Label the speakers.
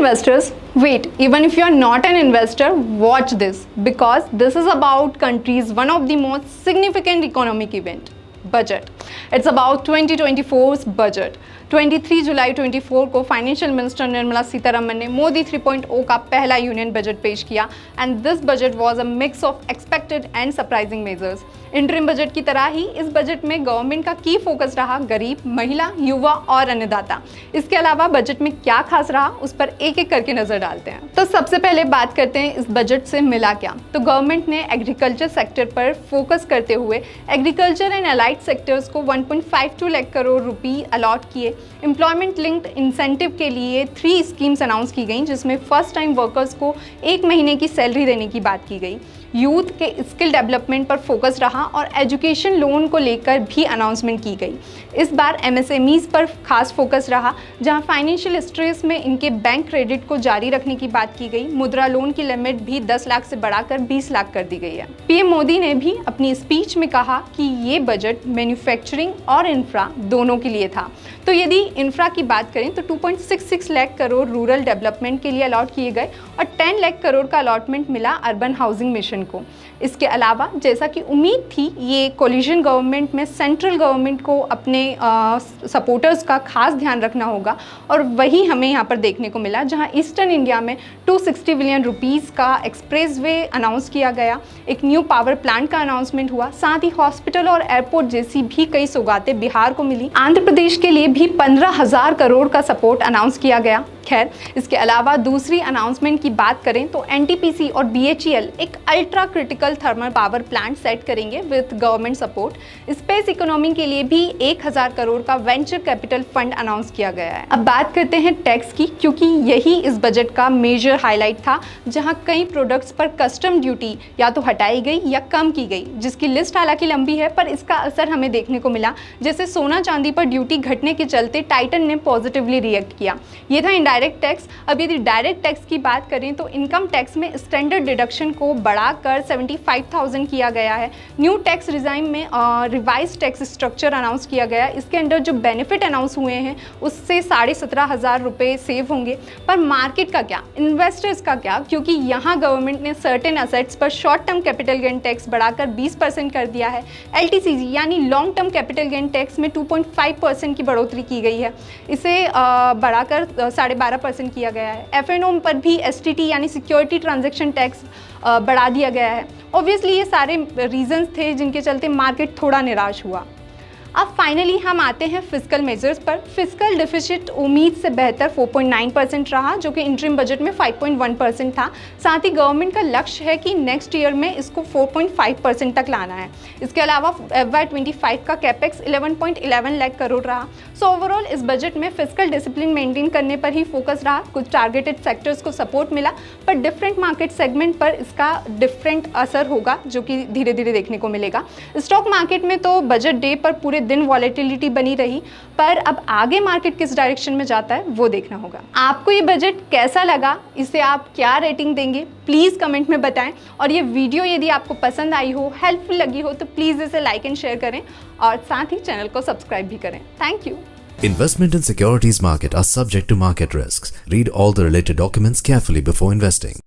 Speaker 1: investors, wait, even if you are not an investor, watch this because this is about country's one of the most significant economic event, budget. It's about 2024's budget. 23 जुलाई 24 को financial minister Nirmala Sitharaman ने मोदी 3.0 का पहला union budget पेश किया and this budget was a mix of expected and surprising measures. Interim budget की तरह ही इस budget में गवर्नमेंट का की फोकस रहा गरीब, महिला, युवा और अन्नदाता। इसके अलावा बजट में क्या खास रहा उस पर एक एक करके नजर डालते हैं। तो सबसे पहले बात करते हैं इस बजट से मिला क्या। तो गवर्नमेंट ने एग्रीकल्चर सेक्टर पर फोकस करते हुए एग्रीकल्चर एंड अलाइड सेक्टर्स को 1.52 लाख करोड़ रुपए अलॉट किए। एम्प्लॉयमेंट लिंक्ड इंसेंटिव के लिए 3 स्कीम्स अनाउंस की गई जिसमें फर्स्ट टाइम वर्कर्स को 1 महीने की सैलरी देने की बात की गई। यूथ के स्किल डेवलपमेंट पर फोकस रहा और एजुकेशन लोन को लेकर भी अनाउंसमेंट की गई। इस बार एमएसएमईज पर खास फोकस रहा जहां फाइनेंशियल स्ट्रेस में इनके बैंक क्रेडिट को जारी रखने की बात की गई। मुद्रा लोन की लिमिट भी 10 लाख से बढ़ाकर 20 लाख कर दी गई है। पीएम मोदी ने भी अपनी स्पीच में कहा कि ये बजट मैन्युफैक्चरिंग और इंफ्रा दोनों के लिए था। तो यदि इंफ्रा की बात करें तो 2.66 लाख करोड़ रूरल डेवलपमेंट के लिए अलॉट किए गए और 10 लाख करोड़ का अलॉटमेंट मिला अर्बन हाउसिंग मिशन को। इसके अलावा जैसा कि उम्मीद थी ये कोलिशन गवर्नमेंट में सेंट्रल गवर्नमेंट को अपने सपोर्टर्स का खास ध्यान रखना होगा और वही हमें यहाँ पर देखने को मिला जहाँ ईस्टर्न इंडिया में 260 बिलियन रुपीस का एक्सप्रेसवे अनाउंस किया गया। एक न्यू पावर प्लांट का अनाउंसमेंट हुआ। साथ ही हॉस्पिटल और एयरपोर्ट जैसी भी कई सौगातें बिहार को मिली। आंध्र प्रदेश के लिए भी 15,000 करोड़ का सपोर्ट अनाउंस किया गया। खैर, इसके अलावा दूसरी अनाउंसमेंट की बात करें तो एनटीपीसी और बीएचईएल एक ultra critical thermal power plant set करेंगे with government support. Space economy के लिए भी 1,000 करोड़ का वेंचर कैपिटल फंड अनाउंस किया गया है। अब बात करते हैं टैक्स की, क्योंकि यही इस बजट का मेजर हाईलाइट था जहां कई प्रोडक्ट्स पर कस्टम ड्यूटी या तो हटाई गई या कम की गई, जिसकी लिस्ट हालांकि लंबी है पर इसका असर हमें देखने को मिला। जैसे सोना चांदी पर ड्यूटी घटने के चलते टाइटन ने पॉजिटिवली रिएक्ट किया। ये था डायरेक्ट टैक्स। अब यदि डायरेक्ट टैक्स की बात करें तो इनकम टैक्स में स्टैंडर्ड डिडक्शन को बढ़ाकर 75,000 किया गया है। न्यू टैक्स रिजाइम में रिवाइज टैक्स स्ट्रक्चर अनाउंस किया गया। इसके अंडर जो बेनिफिट अनाउंस हुए हैं उससे 17,500 रुपये सेव होंगे। पर मार्केट का क्या, इन्वेस्टर्स का क्या, क्योंकि यहाँ गवर्नमेंट ने सर्टेन असेट्स पर short term capital gain tax बढ़ाकर 20% कर दिया है। एलटीसीजी यानी long term capital gain tax में 2.5% की बढ़ोतरी की गई है। इसे बढ़ाकर 12.5% किया गया है। एफएनओ पर भी एसटीटी यानी सिक्योरिटी ट्रांजैक्शन टैक्स बढ़ा दिया गया है। ऑब्वियसली ये सारे रीजंस थे जिनके चलते मार्केट थोड़ा निराश हुआ। अब फाइनली हम आते हैं फिस्कल मेजर्स पर। फिस्कल डिफिसिट उम्मीद से बेहतर 4.9% रहा जो कि इंटरिम बजट में 5.1% था। साथ ही गवर्नमेंट का लक्ष्य है कि नेक्स्ट ईयर में इसको 4.5% तक लाना है। इसके अलावा FY25 का कैपेक्स 11.11 लाख करोड़ रहा। सो ओवरऑल इस बजट में फिस्कल डिसिप्लिन मेंटेन करने पर ही फोकस रहा। कुछ टारगेटेड सेक्टर्स को सपोर्ट मिला पर डिफरेंट मार्केट सेगमेंट पर इसका डिफरेंट असर होगा जो कि धीरे धीरे देखने को मिलेगा। स्टॉक मार्केट में तो बजट डे पर पूरे दिन वॉलेटिलिटी बनी रही, पर अब आगे मार्केट किस डायरेक्शन में जाता है वो देखना होगा। आपको ये बजट कैसा लगा, इसे आप क्या रेटिंग देंगे, प्लीज़ कमेंट में बताएं। और ये वीडियो यदि आपको पसंद आई हो, हेल्पफुल लगी हो तो प्लीज़ इसे लाइक एंड शेयर करें और साथ ही चैनल को सब्सक्राइब भी करें। Thank you.
Speaker 2: Investment in securities market are subject to market risks. Read all the related documents carefully before investing.